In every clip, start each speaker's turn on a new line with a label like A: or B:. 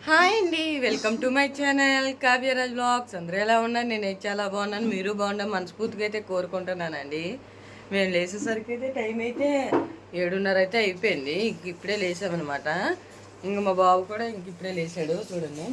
A: Hi అండి, welcome to my channel Kavyaraj blogs. అందరూ ఎలా ఉన్నారు? నేనైతే చాలా బాగున్నాను, మీరు బాగున్నా మనస్ఫూర్తిగా అయితే కోరుకుంటున్నానండి. మేము లేచేసరికి అయితే టైం అయితే 7:30 అయితే అయిపోయింది. ఇప్పుడే లేసామన్నమాట. ఇంక మా బాబు కూడా ఇప్పుడే లేచాడు. చూడండి,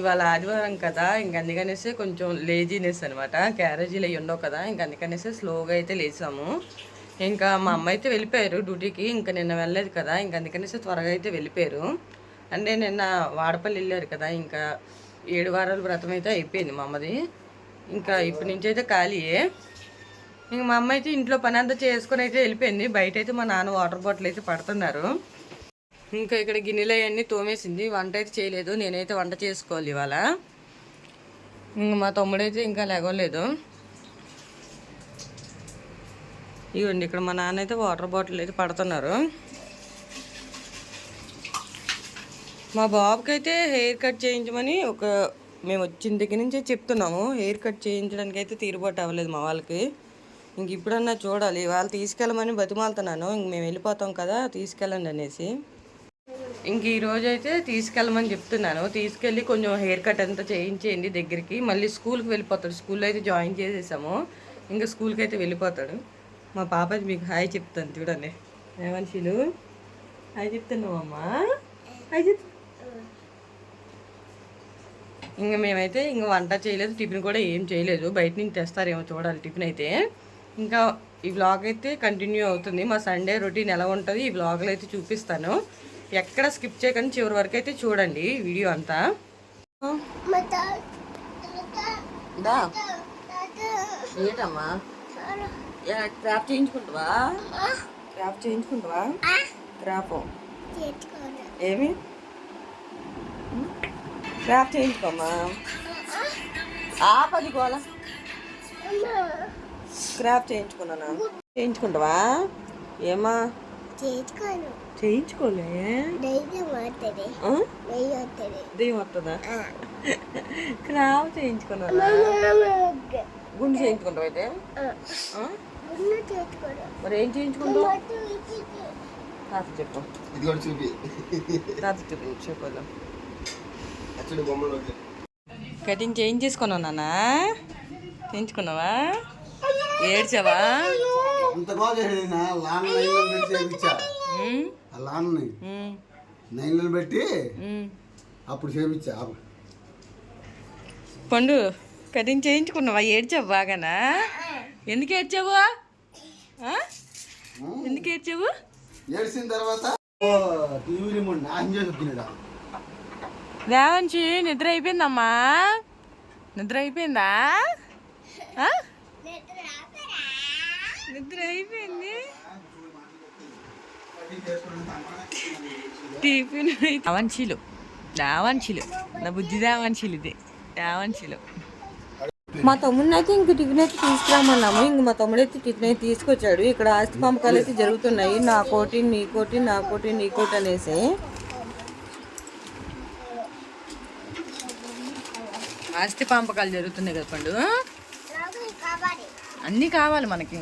A: ఇవాళ ఆదివారం కదా, అందుకనేసి కొంచెం లేజీనెస్ అనమాట. క్యారేజీలు అవి ఉండవు కదా, అందుకనేసి స్లోగా అయితే లేసాము. ఇంకా మా అమ్మ అయితే వెళ్ళిపోయారు డ్యూటీకి. ఇంకా నిన్న వెళ్ళలేదు కదా, అందుకనేసి త్వరగా అయితే వెళ్ళిపోయారు. అంటే నిన్న వాడపల్లి వెళ్ళారు కదా, ఇంకా 7 వారాల వ్రతం అయితే అయిపోయింది మా అమ్మది. ఇంకా ఇప్పటి నుంచి అయితే ఖాళీయే. ఇంక మా అమ్మ అయితే ఇంట్లో పని అంతా చేసుకొని అయితే వెళ్ళిపోయింది. బయట అయితే మా నాన్న వాటర్ బాటిల్ అయితే పడుతున్నారు. ఇంకా ఇక్కడ గిన్నెలు అవన్నీ తోమేసింది. వంట అయితే చేయలేదు, నేనైతే వంట చేసుకోవాలి ఇవాళ. ఇంక మా తమ్ముడైతే ఇంకా లేగలేదు. ఇవ్వండి, ఇక్కడ మా నాన్న అయితే వాటర్ బాటిల్ అయితే పడుతున్నారు. మా బాబుకి అయితే హెయిర్ కట్ చేయించమని మేము వచ్చిన దగ్గర నుంచే చెప్తున్నాము. హెయిర్ కట్ చేయించడానికి అయితే తీరుబాటు అవ్వలేదు మా వాళ్ళకి. ఇంక ఇప్పుడన్నా చూడాలి. వాళ్ళు తీసుకెళ్ళమని బతిమాలుతున్నాను. ఇంక మేము వెళ్ళిపోతాం కదా, తీసుకెళ్ళండి అనేసి. ఇంక ఈరోజు అయితే తీసుకెళ్ళమని చెప్తున్నాను. తీసుకెళ్ళి కొంచెం హెయిర్ కట్ అంతా చేయించేయండి దగ్గరికి. మళ్ళీ స్కూల్కి వెళ్ళిపోతాడు. స్కూల్లో అయితే జాయిన్ చేసేసాము. ఇంకా స్కూల్కి అయితే వెళ్ళిపోతాడు. మా పాప మీకు హాయ్ చెప్తాను చూడండి. ఏమనిషిలు హాయ్ చెప్తున్నావమ్మా? హాయ్ చెప్. ఇంక మేమైతే ఇంక వంట చేయలేదు, టిఫిన్ కూడా ఏం చేయలేదు. బయట నుంచి తెస్తారేమో చూడాలి టిఫిన్ అయితే. ఇంకా ఈ వ్లాగ్ అయితే కంటిన్యూ అవుతుంది. మా సండే రొటీన్ ఎలా ఉంటుంది ఈ వ్లాగ్లో అయితే చూపిస్తాను. ఎక్కడ స్కిప్ చేయకుండా చివరి వరకు అయితే చూడండి వీడియో అంతా. ఏంటమ్మా, క్రాఫ్ట్ చేయించుకుంటావా? క్రాఫ్ట్ చేయించుకుంటావా? క్రాఫ్ ఏమి క్రాఫ్ట్ చేయించుకోమ్మా. ఆపది గోల. క్రాఫ్ట్ చేయించుకున్నానా? చేయించుకుంటావా? ఏమా చేయించుకోలే? దెయ్యం వస్తుందా? క్రాఫ్ట్ చేయించుకున్నా. గుండు చేయించుకుంటావు అయితే? మరి ఏం చేయించుకుంటావు? తాత చెప్పు. తాత చెప్పు చెప్పదా. కటింగ్ చేయించేసుకున్నావు నాన్న? చేయించుకున్నావా? ఏడ్చావా?
B: పెట్టి అప్పుడు చేయించా.
A: పండు కటింగ్ చేయించుకున్నావా? ఏడ్చావు బాగానా? ఎందుకు ఏడ్చావు? ఎందుకు ఏడ్చావు?
B: ఏడ్చిన తర్వాత
A: దేవంచి నిద్ర అయిపోయిందమ్మా. నిద్ర అయిపోయిందా? నిద్ర అయిపోయింది. టిఫిన్ దావంశీలు దావంశీలు నా బుద్ధి దావంశీలు ఇది దావంశీలు. మా తమ్ముడిని అయితే ఇంక టిఫిన్ అయితే తీసుకురామన్నాము. ఇంక మా తమ్ముడు అయితే టిఫిన్ అయితే తీసుకొచ్చాడు. ఇక్కడ ఆస్తి పంపకాలు అయితే జరుగుతున్నాయి. నా కోటి నీ కోటి, నా కోటి నీ కోటి అనేసి. ఆస్తి పంపకాలు జరుగుతున్నాయి కదా పండు. అన్నీ కావాలి మనకి.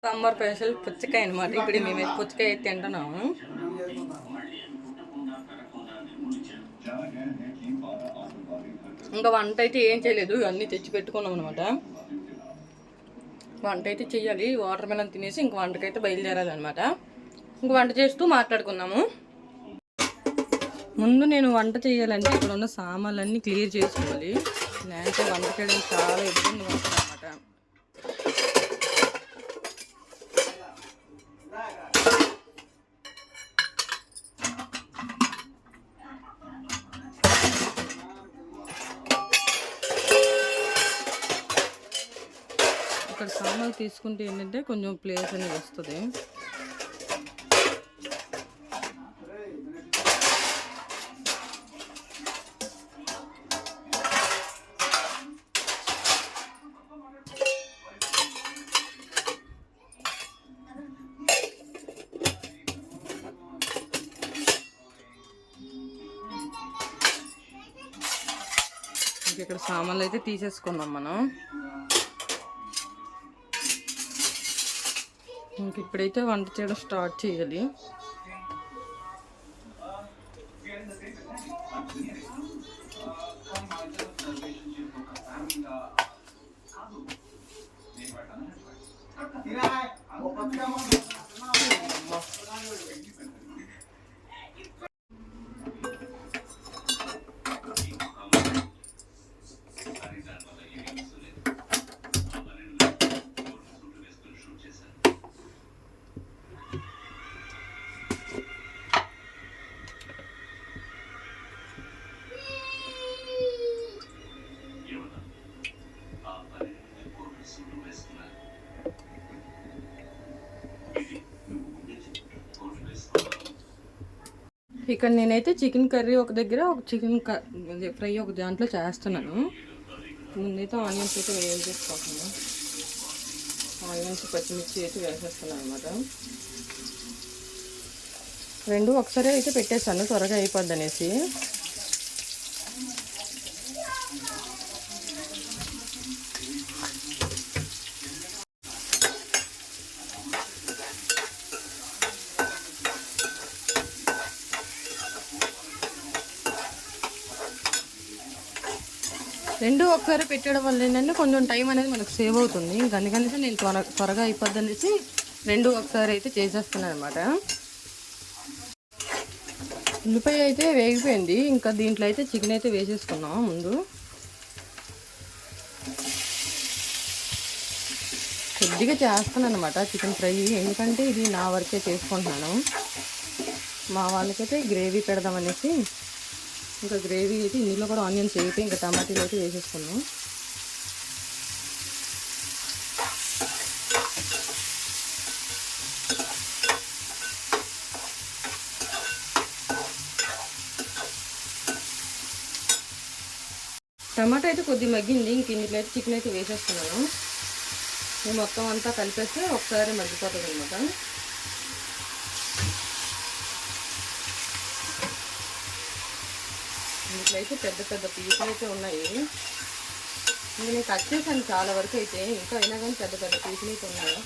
A: సమ్మర్ స్పెషల్ పుచ్చకాయ అనమాట. ఇప్పుడు మేము పుచ్చకాయ అయితే తింటున్నాము. ఇంకా వంట అయితే ఏం చేయలేదు, అన్నీ తెచ్చి పెట్టుకున్నాం అనమాట. వంట అయితే చెయ్యాలి. వాటర్ మెలన్ తినేసి ఇంక వంటకైతే బయలుదేరాలన్నమాట. ఇంక వంట చేస్తూ మాట్లాడుకున్నాము. ముందు నేను వంట చేయాలంటే ఇక్కడ ఉన్న సామాన్లన్నీ క్లియర్ చేసుకోవాలి. లేదంటే వంట చేయడం చాలా ఇబ్బంది పడుతుంది అనమాట. ఇక్కడ సామాన్లు తీసుకుంటే ఏంటంటే కొంచెం ప్లేస్ అనేది వస్తుంది. ఇక్కడ సామాన్లు అయితే తీసేసుకున్నాం మనం. ఇంక ఇప్పుడైతే వంట చేయడం స్టార్ట్ చేయాలి. ఇక్కడ నేనైతే చికెన్ కర్రీ ఒక దగ్గర, ఒక చికెన్ ఫ్రై ఒక దాంట్లో చేస్తున్నాను. ముందైతే ఆనియన్స్ అయితే వేసేసుకోకుండా ఆనియన్స్ పచ్చిమిర్చి అయితే వేసేస్తున్నాను అనమాట. రెండు ఒకసారి అయితే పెట్టేస్తాను త్వరగా అయిపోద్ది అనేసి. రెండు ఒకసారి పెట్టడం వల్ల ఏంటంటే కొంచెం టైం అనేది మనకు సేవ్ అవుతుంది. ఇంకా అందుకనేసి నేను త్వరగా అయిపోద్ది అనేసి రెండు ఒకసారి అయితే చేసేస్తున్నాను అనమాట. ఉల్లిపాయ అయితే వేగిపోయింది. ఇంకా దీంట్లో అయితే చికెన్ అయితే వేసేసుకున్నాం. ముందు కొద్దిగా చేస్తాను అనమాట చికెన్ ఫ్రై, ఎందుకంటే ఇది నా వరకే చేసుకుంటున్నాను. మా వాళ్ళకైతే గ్రేవీ పెడదామనేసి ఇంకా గ్రేవీ అయితే ఇందులో కూడా ఆనియన్స్ వేగిపోయి ఇంకా టమాటీలు అయితే వేసేసుకున్నాం. టమాటా అయితే కొద్దిగా మగ్గింది. ఇంక ఇందులో అయితే చికెన్ అయితే వేసేస్తున్నాను. నేను మొత్తం అంతా కలిపేస్తే ఒకసారి మగ్గిపోతుంది అనమాట. ఇంట్లో అయితే పెద్ద పెద్ద పీసులు అయితే ఉన్నాయి. ఇంకా నేను కట్ చేశాను చాలా వరకు అయితే, ఇంకా అయినా కానీ పెద్ద పెద్ద పీసులు అయితే ఉన్నాయి.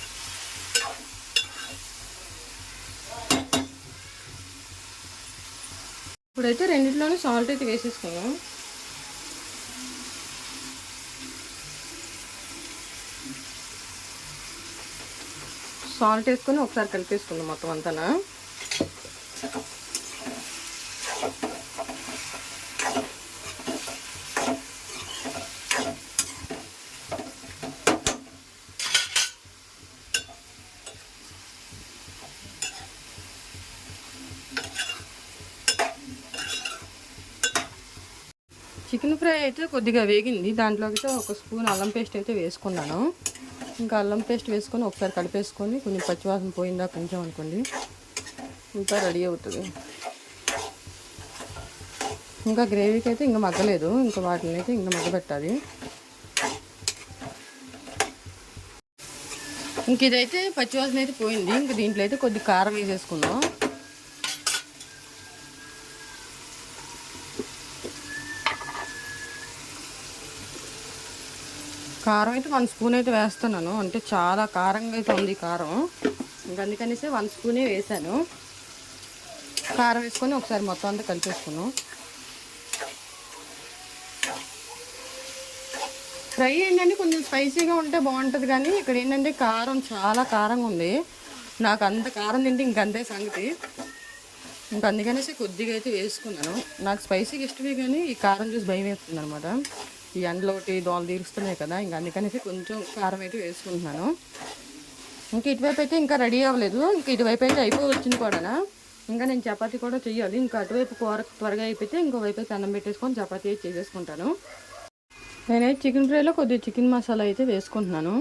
A: ఇప్పుడైతే రెండిట్లోనే సాల్ట్ అయితే వేసేసుకున్నాం. సాల్ట్ వేసుకొని ఒకసారి కలిపేసుకుందాం మొత్తం అంతా. చికెన్ ఫ్రై అయితే కొద్దిగా వేగింది. దాంట్లోకి ఒక స్పూన్ అల్లం పేస్ట్ అయితే వేసుకున్నాను. ఇంకా అల్లం పేస్ట్ వేసుకొని ఒకసారి కలిపేసుకొని కొంచెం పచ్చివాసన పోయిందా కొంచెం అనుకోండి, ఇంకా రెడీ అవుతుంది. ఇంకా గ్రేవీకి అయితే ఇంకా మగ్గలేదు, ఇంకా వాటిని అయితే ఇంకా మగ్గబెట్టాలి. ఇంక ఇదైతే పచ్చివాసన అయితే పోయింది. ఇంక దీంట్లో అయితే కొద్ది కారం వేసేసుకుందాం. కారం అయితే 1 స్పూన్ అయితే వేస్తున్నాను, అంటే చాలా కారంగా అయితే ఉంది కారం. ఇంకా అందుకనేసి 1 స్పూనే వేసాను. కారం వేసుకొని ఒకసారి మొత్తం అంతా కలిపేసుకున్నాం. ఫ్రై ఏంటంటే కొంచెం స్పైసీగా ఉంటే బాగుంటుంది, కానీ ఇక్కడ ఏంటంటే కారం చాలా కారంగా ఉంది. నాకు అంత కారం తింటే ఇంకంతే సంగతి. ఇంకా అందుకనేసి కొద్దిగా అయితే వేసుకున్నాను. నాకు స్పైసీగా ఇష్టమే, కానీ ఈ కారం చూసి భయం వేస్తుంది అనమాట. ఈ ఎండలో ఒకటి దోలు తీరుస్తున్నాయి కదా, ఇంకా అందుకనేసి కొంచెం కారం అయితే వేసుకుంటున్నాను. ఇంకా ఇటువైపు అయితే ఇంకా రెడీ అవ్వలేదు. ఇంకా ఇటువైపు అయితే అయిపోవచ్చింది కూడా. ఇంకా నేను చపాతీ కూడా చెయ్యాలి. ఇంకా అటువైపు కూర త్వరగా అయిపోతే ఇంకోవైపు అయితే అన్నం పెట్టేసుకొని చపాతీ అయితే చేసేసుకుంటాను. నేనైతే చికెన్ ఫ్రైలో కొద్దిగా చికెన్ మసాలా అయితే వేసుకుంటున్నాను.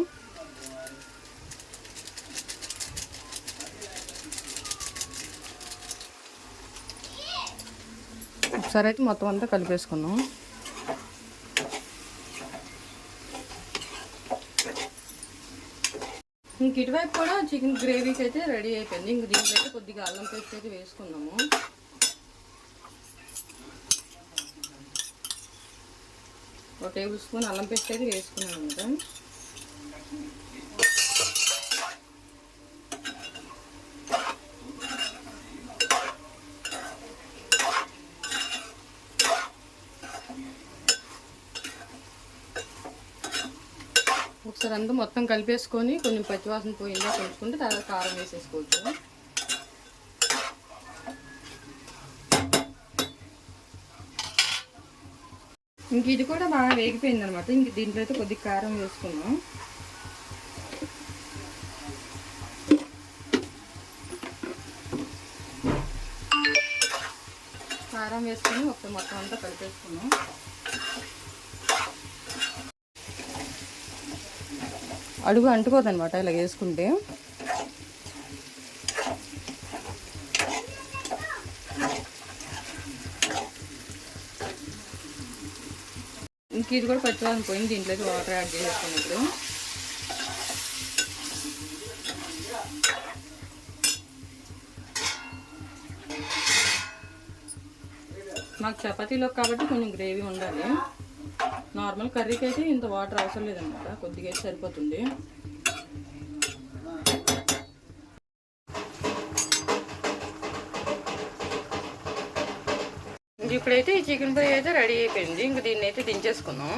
A: ఒకసారి అయితే మొత్తం అంతా కలిపేసుకున్నాం. ఇంక ఇటువైపు కూడా చికెన్ గ్రేవీకి అయితే రెడీ అయిపోయింది. ఇంక దీంట్లో అయితే కొద్దిగా అల్లం పేస్ట్ అయితే వేసుకున్నాము. ఒక టేబుల్ స్పూన్ అల్లం పేస్ట్ అయితే వేసుకున్నాను అనమాట. ఒకసారి అంతా మొత్తం కలిపేసుకొని కొంచెం పచ్చివాసన పోయిందా కలుపుకుంటే తర్వాత కారం వేసేసుకోవచ్చు. ఇంక ఇది కూడా బాగా వేగిపోయింది అనమాట. ఇంక దీంట్లో అయితే కొద్దిగా కారం వేసుకున్నాం. కారం వేసుకొని ఒకసారి మొత్తం అంతా కలిపేసుకున్నాం. అడుగు అంటుకోదు అనమాట ఇలా వేసుకుంటే. ఇంక ఇది కూడా పచ్చివాసన పోయింది. దీంట్లోకి వాటర్ యాడ్ చేసుకుని ఇప్పుడు మాకు చపాతీలో కాబట్టి కొంచెం గ్రేవీ ఉండాలి. నార్మల్ కర్రీకి అయితే ఇంత వాటర్ అవసరం లేదన్నమాట, కొద్దిగా అయితే సరిపోతుంది. ఇప్పుడైతే ఈ చికెన్ ఫ్రై అయితే రెడీ అయిపోయింది. ఇంక దీన్ని అయితే దించేసుకున్నాం.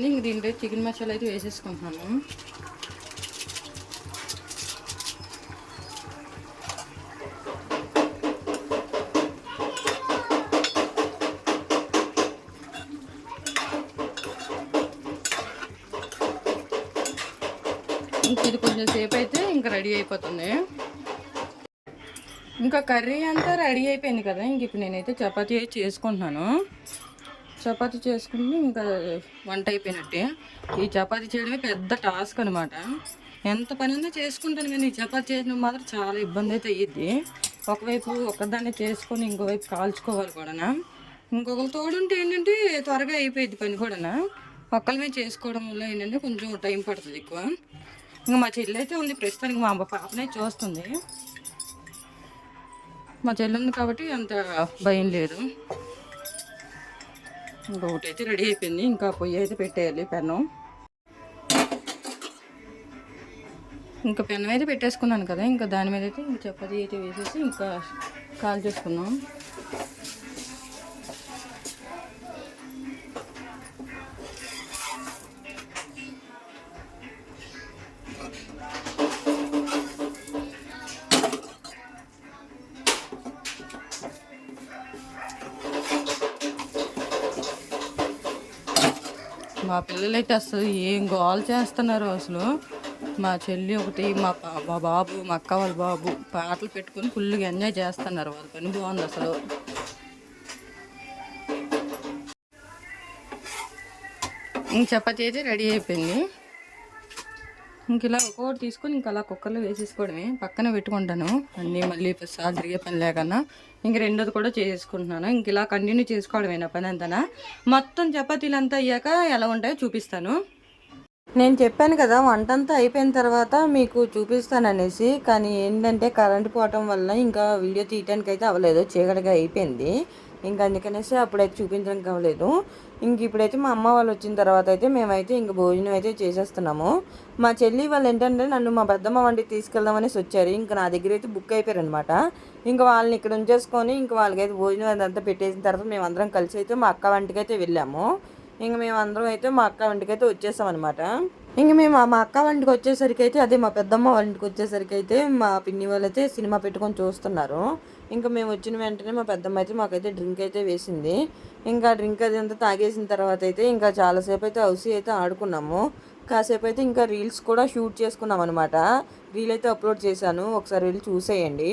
A: ఇంక దీంట్లో చికెన్ మసాలా అయితే వేసేసుకుంటున్నాను. ఇంక ఇది కొంచెం సేపు అయితే ఇంకా రెడీ అయిపోతుంది. ఇంకా కర్రీ అంతా రెడీ అయిపోయింది కదా. ఇంక ఇప్పుడు నేనైతే చపాతీ చేసుకుంటున్నాను. చపాతీ చేసుకుంటే ఇంకా వంట అయిపోయినట్టే. ఈ చపాతీ చేయడమే పెద్ద టాస్క్ అనమాట. ఎంత పని ఉందో చేసుకుంటాను కానీ ఈ చపాతీ చేయడం మాత్రం చాలా ఇబ్బంది అయితే అయ్యిద్ది. ఒకవైపు ఒకదాన్ని చేసుకొని ఇంకోవైపు కాల్చుకోవాలి కూడా. ఇంకొకరు తోడుంటే ఏంటంటే త్వరగా అయిపోయింది పని కూడా. ఒక్కళ్ళమే చేసుకోవడం వల్ల ఏంటంటే కొంచెం టైం పడుతుంది ఎక్కువ. ఇంకా మా చెల్లి అయితే ఉంది ప్రస్తుతానికి, మా అమ్మ పాపనే చూస్తుంది. మా చెల్లి ఉంది కాబట్టి అంత భయం లేదు. ఇంకొకటి అయితే రెడీ అయిపోయింది. ఇంకా పొయ్యి అయితే పెట్టేయాలి పెన్నం. ఇంకా పెన్నం అయితే పెట్టేసుకున్నాను కదా. ఇంకా దాని మీద అయితే ఇంకా చపాతీ అయితే వేసేసి ఇంకా కాల్ చేసుకున్నాం. మా పిల్లలైతే అసలు ఏం గోల్ చేస్తున్నారు అసలు. మా చెల్లి ఒకటి, మా బాబు, మా అక్క వాళ్ళ బాబు పాటలు పెట్టుకుని ఫుల్గా ఎంజాయ్ చేస్తున్నారు. వాళ్ళ పని బాగుంది అసలు. ఇంక చపాతీ అయితే రెడీ అయిపోయింది. ఇంక ఇలా ఒక్కొక్కటి తీసుకొని ఇంకా అలా కుక్కర్లో వేసేసుకోవడమే. పక్కన పెట్టుకుంటాను అన్నీ, మళ్ళీ సార్ తిరిగే పని లేకన్నా. ఇంక రెండోది కూడా చేసుకుంటున్నాను. ఇంక ఇలా కంటిన్యూ చేసుకోవడమేనా పని అంతా. మొత్తం చపాతీలు అంతా అయ్యాక ఎలా ఉంటాయో చూపిస్తాను. నేను చెప్పాను కదా వంట అంతా అయిపోయిన తర్వాత మీకు చూపిస్తాను అనేసి, కానీ ఏంటంటే కరెంటు పోవటం వల్ల ఇంకా వీడియో తీయడానికి అయితే అవ్వలేదు, చీకటిగా అయిపోయింది. ఇంకా అందుకనేసి అప్పుడైతే చూపించడానికి అవ్వలేదు. ఇంక ఇప్పుడైతే మా అమ్మ వాళ్ళు వచ్చిన తర్వాత అయితే మేమైతే ఇంక భోజనం అయితే చేసేస్తున్నాము. మా చెల్లి వాళ్ళు ఏంటంటే నన్ను మా పెద్దమ్మ వంటికి తీసుకెళ్దామనేసి వచ్చారు. ఇంకా నా దగ్గర అయితే బుక్ అయిపోయారు అనమాట. ఇంకా వాళ్ళని ఇక్కడ ఉంచేసుకొని ఇంకా వాళ్ళకైతే భోజనం అదంతా పెట్టేసిన తర్వాత మేమందరం కలిసి అయితే మా అక్క వంటికి అయితే వెళ్ళాము. ఇంక మేము అందరం అయితే మా అక్క వంటికి అయితే వచ్చేసాం అనమాట. ఇంక మేము మా అక్క వంటికి వచ్చేసరికి అయితే, అదే మా పెద్దమ్మ వంటికి వచ్చేసరికి అయితే మా పిన్ని వాళ్ళు అయితే సినిమా పెట్టుకొని చూస్తున్నారు. ఇంకా మేము వచ్చిన వెంటనే మా పెద్దమ్మ అయితే మాకైతే డ్రింక్ అయితే వేసింది. ఇంకా డ్రింక్ అది అంతా తాగేసిన తర్వాత అయితే ఇంకా చాలాసేపు అయితే హౌసీ అయితే ఆడుకున్నాము. కాసేపు అయితే ఇంకా రీల్స్ కూడా షూట్ చేసుకున్నాం అనమాట. రీల్ అయితే అప్లోడ్ చేశాను, ఒకసారి వెళ్ళి చూసేయండి.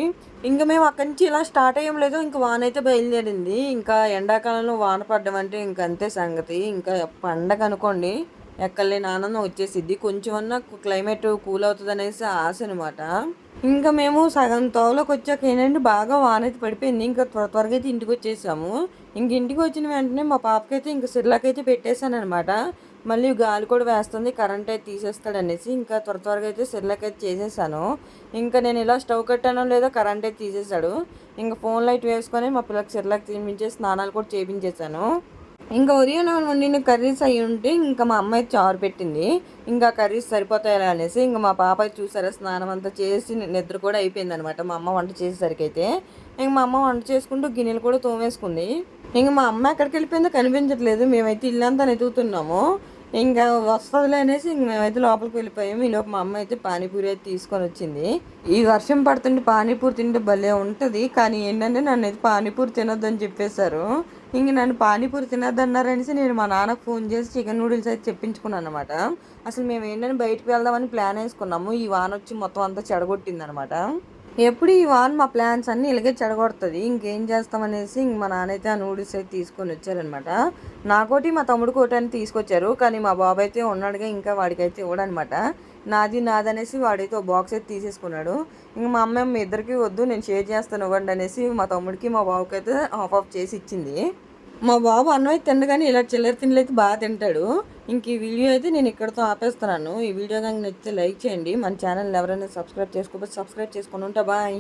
A: ఇంకా మేము అక్కడి నుంచి ఇలా స్టార్ట్ అయ్యాం లేదు, ఇంకా వాన అయితే బయలుదేరింది. ఇంకా ఎండాకాలంలో వాన పడ్డం అంటే ఇంకా అంతే సంగతి. ఇంకా పండగ అనుకోండి, ఎక్కడలేని ఆనందం వచ్చేసిద్ది. కొంచెమన్నా క్లైమేట్ కూల్ అవుతుంది అనేసి ఆశ అనమాట. ఇంకా మేము సగం తోవలోకి వచ్చాక ఏంటంటే బాగా వాన అయితే పడిపోయింది. ఇంకా త్వరగా అయితే ఇంటికి వచ్చేసాము. ఇంక ఇంటికి వచ్చిన వెంటనే మా పాపకైతే ఇంకా సిర్లాక్ అయితే పెట్టేశాను అనమాట. మళ్ళీ గాలి కూడా వేస్తుంది, కరెంట్ అయితే తీసేస్తాడనేసి ఇంకా త్వరగా అయితే సిర్లాక్ అయితే చేసేసాను. ఇంకా నేను ఇలా స్టవ్ కట్టానో లేదో కరెంట్ అయితే తీసేశాడు. ఇంకా ఫోన్ లైట్ వేసుకొని మా పిల్లకి సిర్లాక్ తినిపించేసి స్నానాలు కూడా చేయించేసాను. ఇంకా ఉదయం వండిన కర్రీస్ అయ్యి ఉంటే ఇంకా మా అమ్మాయి చారు పెట్టింది. ఇంకా కర్రీస్ సరిపోతాయా అనేసి ఇంకా మా పాప చూసారా స్నానం అంతా చేసి నిద్ర కూడా అయిపోయింది అనమాట మా అమ్మ వంట చేసేసరికి అయితే. ఇంక మా అమ్మ వంట చేసుకుంటూ గిన్నెలు కూడా తోమేసుకుంది. ఇంక మా అమ్మ ఎక్కడికి వెళ్ళిపోయిందో కనిపించట్లేదు. మేమైతే ఇల్లంతా వెతుకుతున్నాము. ఇంకా వస్తుందిలే అనేసి ఇంక మేమైతే లోపలికి వెళ్ళిపోయాము. ఈలోపు మా అమ్మ అయితే పానీపూరి అయితే తీసుకొని వచ్చింది. ఈ వర్షం పడుతుంటే పానీపూరి తింటే భలే ఉంటుంది. కానీ ఏంటంటే నన్ను అయితే పానీపూరి తినొద్దని చెప్పేశారు. ఇంక నన్ను పానీపూరి తినొద్దన్నారనేసి నేను మా నాన్నకు ఫోన్ చేసి చికెన్ నూడిల్స్ అయితే చెప్పించుకున్నాను అనమాట. అసలు మేము ఏంటంటే బయటకు వెళ్దామని ప్లాన్ వేసుకున్నాము. ఈ వాన వచ్చి మొత్తం అంతా చెడగొట్టింది అనమాట. ఎప్పుడు ఈ వాన్ మా ప్లాన్స్ అన్నీ ఇలాగే చెడగొడుతుంది. ఇంకేం చేస్తామనేసి ఇంక మా నాన్న అయితే ఆ నూడిల్స్ అయితే తీసుకొని వచ్చారనమాట. నాకోటి మా తమ్ముడు కోటి అని తీసుకొచ్చారు. కానీ మా బాబు అయితే ఉన్నాడుగా, ఇంకా వాడికైతే ఇవ్వడనమాట. నాదనేసి వాడైతే ఒక బాక్స్ అయితే తీసేసుకున్నాడు. ఇంక మా అమ్మ మీ ఇద్దరికి వద్దు, నేను షేర్ చేస్తాను ఇవ్వండి అనేసి మా తమ్ముడికి మా బాబుకి అయితే ఆఫ్ చేసి ఇచ్చింది. మా బాబు అన్నం అయితే తిండు, కానీ ఇలా చిల్లర తిండ్లు అయితే బాగా తింటాడు. ఇంక ఈ వీడియో అయితే నేను ఇక్కడితో ఆపేస్తున్నాను. ఈ వీడియో కనుక నచ్చితే లైక్ చేయండి. మన ఛానల్ ఎవరైనా సబ్స్క్రైబ్ చేసుకోకపోతే సబ్స్క్రైబ్ చేసుకొని ఉంటా. బాయ్.